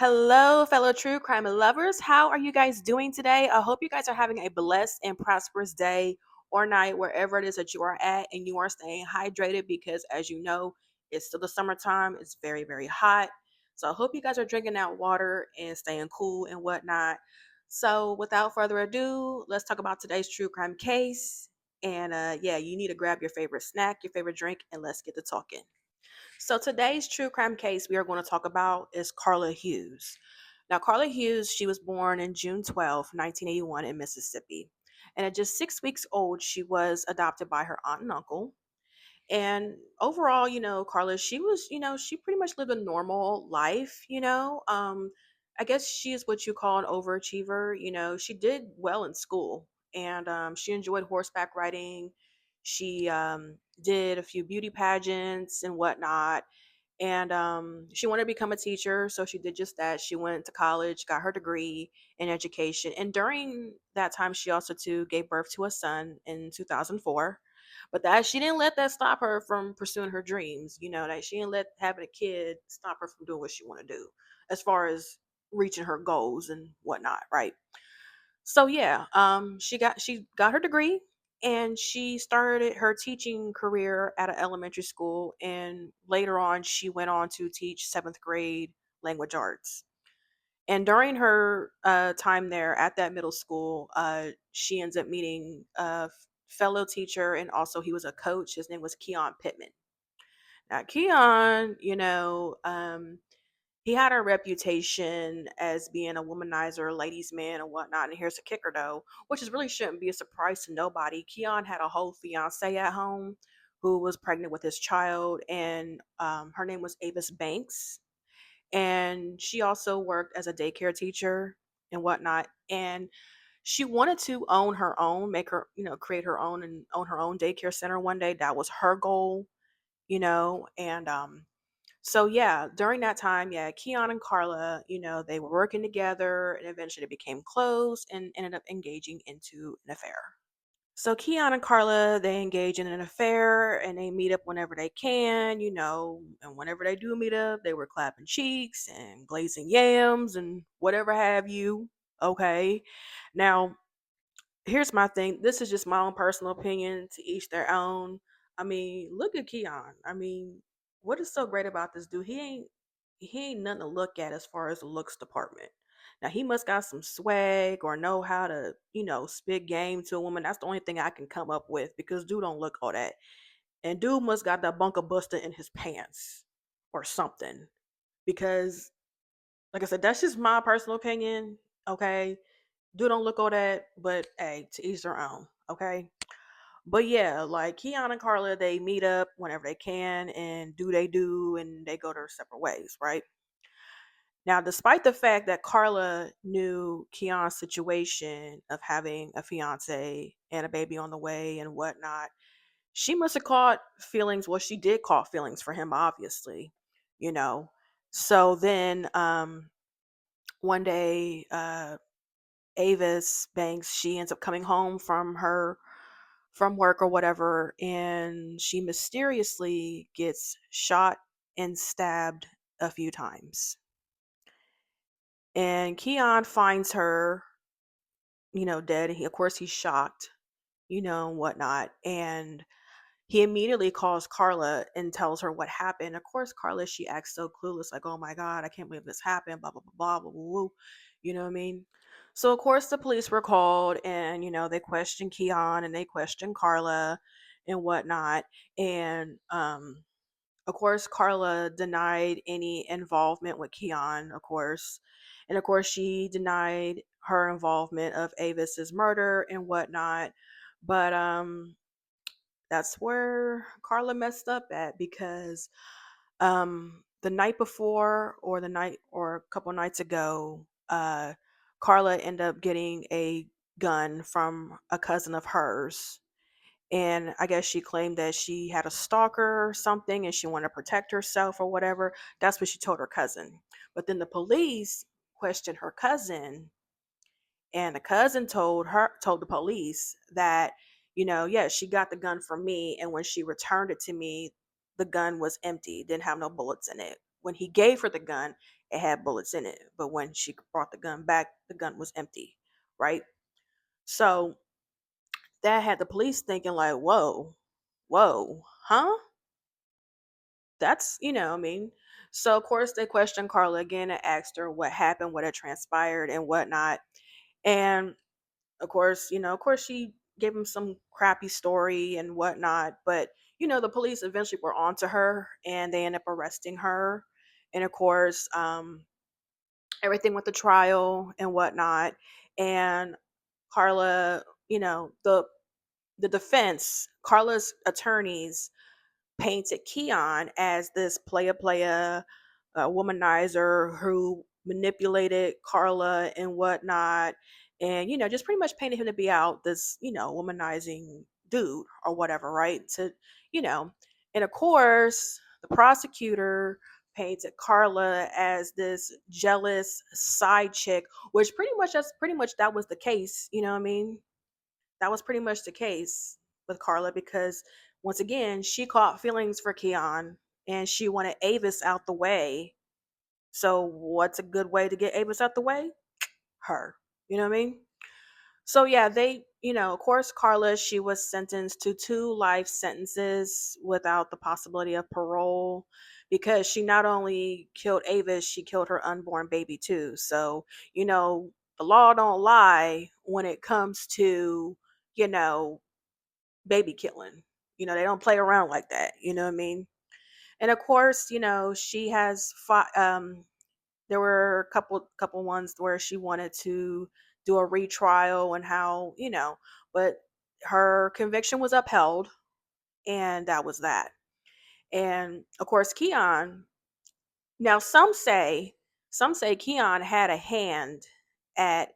Hello, fellow true crime lovers. How are you guys doing today? I hope you guys are having a blessed and prosperous day or night, wherever it is that you are at, and you are staying hydrated because, as you know, it's still the summertime. It's very, very hot. So I hope you guys are drinking that water and staying cool and whatnot. So, without further ado, let's talk about today's true crime case. And yeah, you need to grab your favorite snack, your favorite drink, and let's get to talking. So today's true crime case we are going to talk about is Carla Hughes. Now, Carla Hughes, she was born in June 12th, 1981 in Mississippi. And at just 6 weeks old, she was adopted by her aunt and uncle. And overall, Carla, she was, she pretty much lived a normal life, I guess she is what you call an overachiever. She did well in school and she enjoyed horseback riding. She did a few beauty pageants and whatnot. And she wanted to become a teacher, so she did just that. She went to college, got her degree in education, and during that time, she also too gave birth to a son in 2004. But that she didn't let that stop her from pursuing her dreams. That she didn't let having a kid stop her from doing what she wanted to do, as far as reaching her goals and whatnot. Right. So yeah, she got her degree and she started her teaching career at an elementary school, and later on she went on to teach 7th grade language arts. And during her time there at that middle school, she ends up meeting a fellow teacher, and also he was a coach. His name was Keyon Pittman. Now Keyon, he had a reputation as being a womanizer, ladies' man, and whatnot. And here's the kicker, though, which is really shouldn't be a surprise to nobody. Keon had a whole fiance at home who was pregnant with his child, and her name was Avis Banks. And she also worked as a daycare teacher and whatnot. And she wanted to own her own, make her, create her own and own her own daycare center one day. That was her goal, and so yeah, during that time, yeah, Keon and Carla, they were working together and eventually they became close and ended up engaging into an affair. So Keon and Carla, they engage in an affair and they meet up whenever they can, and whenever they do meet up, they were clapping cheeks and glazing yams and whatever have you. Okay. Now, here's my thing. This is just my own personal opinion, to each their own. I mean, look at Keon. I mean, what is so great about this dude? He ain't nothing to look at as far as the looks department. Now he must got some swag or know how to, spit game to a woman. That's the only thing I can come up with because dude don't look all that. And dude must got that bunker buster in his pants or something. Because like I said, that's just my personal opinion. Okay. Dude don't look all that, but hey, to each their own. Okay. But yeah, like Keon and Carla, they meet up whenever they can and do they do and they go their separate ways, right? Now, despite the fact that Carla knew Keon's situation of having a fiance and a baby on the way and whatnot, she must have caught feelings. Well, she did caught feelings for him, obviously, you know. So then one day, Avis Banks, she ends up coming home from work or whatever, and she mysteriously gets shot and stabbed a few times. And Keon finds her, dead. And of course, he's shocked, and whatnot. And he immediately calls Carla and tells her what happened. Of course, Carla, she acts so clueless, like, oh my God, I can't believe this happened, blah, blah, blah, blah, blah, blah, blah. You know what I mean? So, of course, the police were called and, they questioned Keon and they questioned Carla and whatnot. And, of course, Carla denied any involvement with Keon, of course. And of course, she denied her involvement of Avis's murder and whatnot. But that's where Carla messed up at because the night before or the night or a couple nights ago, Carla ended up getting a gun from a cousin of hers. And I guess she claimed that she had a stalker or something and she wanted to protect herself or whatever. That's what she told her cousin. But then the police questioned her cousin, and the cousin told the police that, yeah, she got the gun from me, and when she returned it to me, the gun was empty, didn't have no bullets in it. When he gave her the gun, it had bullets in it. But when she brought the gun back, the gun was empty, right? So that had the police thinking like, whoa, whoa, huh? That's, I mean. So of course they questioned Carla again and asked her what happened, what had transpired and whatnot. And of course she gave him some crappy story and whatnot. But, the police eventually were onto her and they ended up arresting her. And of course, everything with the trial and whatnot. And Carla, the defense, Carla's attorneys painted Keyon as this playa, womanizer who manipulated Carla and whatnot, and just pretty much painted him to be out this womanizing dude or whatever, right? To you know, and of course the prosecutor painted Carla as this jealous side chick, which pretty much that was the case. You know what I mean? That was pretty much the case with Carla because once again, she caught feelings for Keon and she wanted Avis out the way. So what's a good way to get Avis out the way? Her. You know what I mean? So yeah, of course Carla, she was sentenced to 2 life sentences without the possibility of parole because she not only killed Avis, she killed her unborn baby too. So, the law don't lie when it comes to, you know, baby killing. They don't play around like that. You know what I mean? And of course, she has fought. There were a couple ones where she wanted to do a retrial and how but her conviction was upheld, and that was that. And of course, Keon. Now, some say Keon had a hand at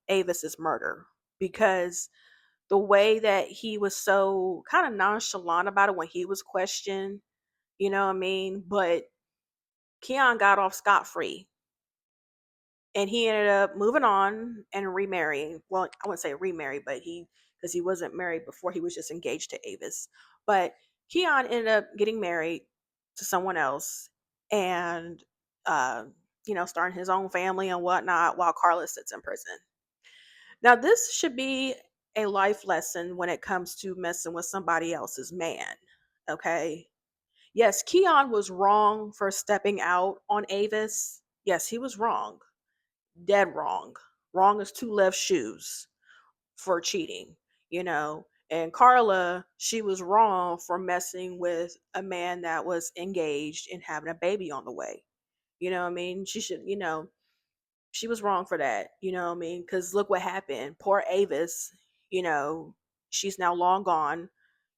Avis's murder because the way that he was so kind of nonchalant about it when he was questioned, you know what I mean? But Keon got off scot free and he ended up moving on and remarrying. Well, I wouldn't say remarried, but because he wasn't married before, he was just engaged to Avis. But Keon ended up getting married to someone else and, uh, starting his own family and whatnot while Carla sits in prison. Now, this should be a life lesson when it comes to messing with somebody else's man. Okay. Yes, Keon was wrong for stepping out on Avis. Yes, he was wrong. Dead wrong. Wrong as two left shoes for cheating, And Carla, she was wrong for messing with a man that was engaged and having a baby on the way. You know what I mean? She was wrong for that. You know what I mean? Because look what happened. Poor Avis, you know, she's now long gone.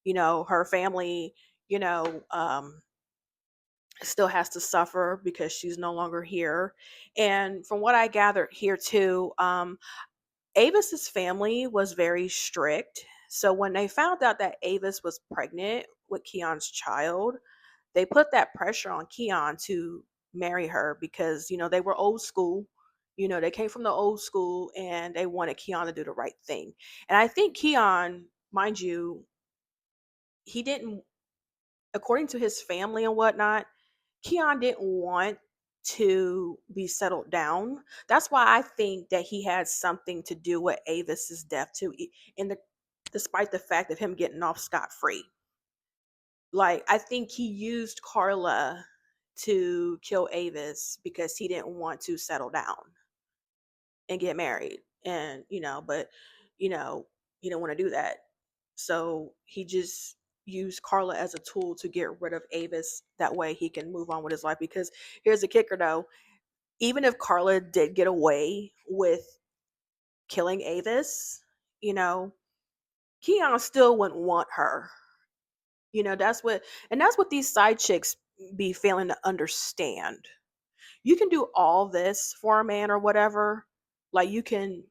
Her family, you know, um, still has to suffer because she's no longer here. And from what I gathered here too, Avis's family was very strict. So when they found out that Avis was pregnant with Keon's child, they put that pressure on Keon to marry her because, they were old school. They came from the old school and they wanted Keon to do the right thing. And I think Keon, mind you, he didn't, according to his family and whatnot, Keon didn't want to be settled down. That's why I think that he had something to do with Avis's death too, in the despite the fact of him getting off scot free. Like, I think he used Carla to kill Avis because he didn't want to settle down and get married. And, but, you know, he didn't want to do that. So he just used Carla as a tool to get rid of Avis. That way he can move on with his life. Because here's the kicker though, even if Carla did get away with killing Avis, you know, Keon still wouldn't want her. That's what these side chicks be failing to understand. You can do all this for a man or whatever. Like you can,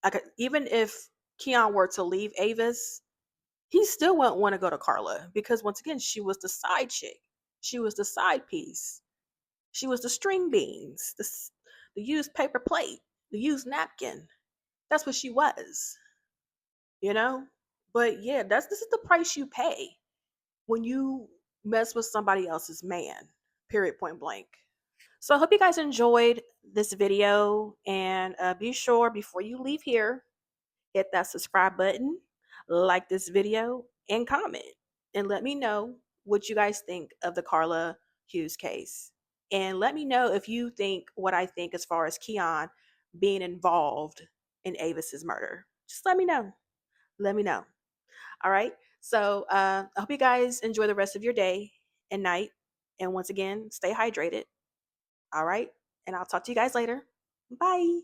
like even if Keon were to leave Avis, he still wouldn't want to go to Carla because once again, she was the side chick. She was the side piece. She was the string beans, the used paper plate, the used napkin. That's what she was, you know? But yeah, this is the price you pay when you mess with somebody else's man. Period, point blank. So I hope you guys enjoyed this video, and be sure before you leave here, hit that subscribe button, like this video, and comment. And let me know what you guys think of the Carla Hughes case. And let me know if you think what I think as far as Keyon being involved in Avis's murder. Just let me know. Let me know. All right. So I hope you guys enjoy the rest of your day and night. And once again, stay hydrated. All right. And I'll talk to you guys later. Bye.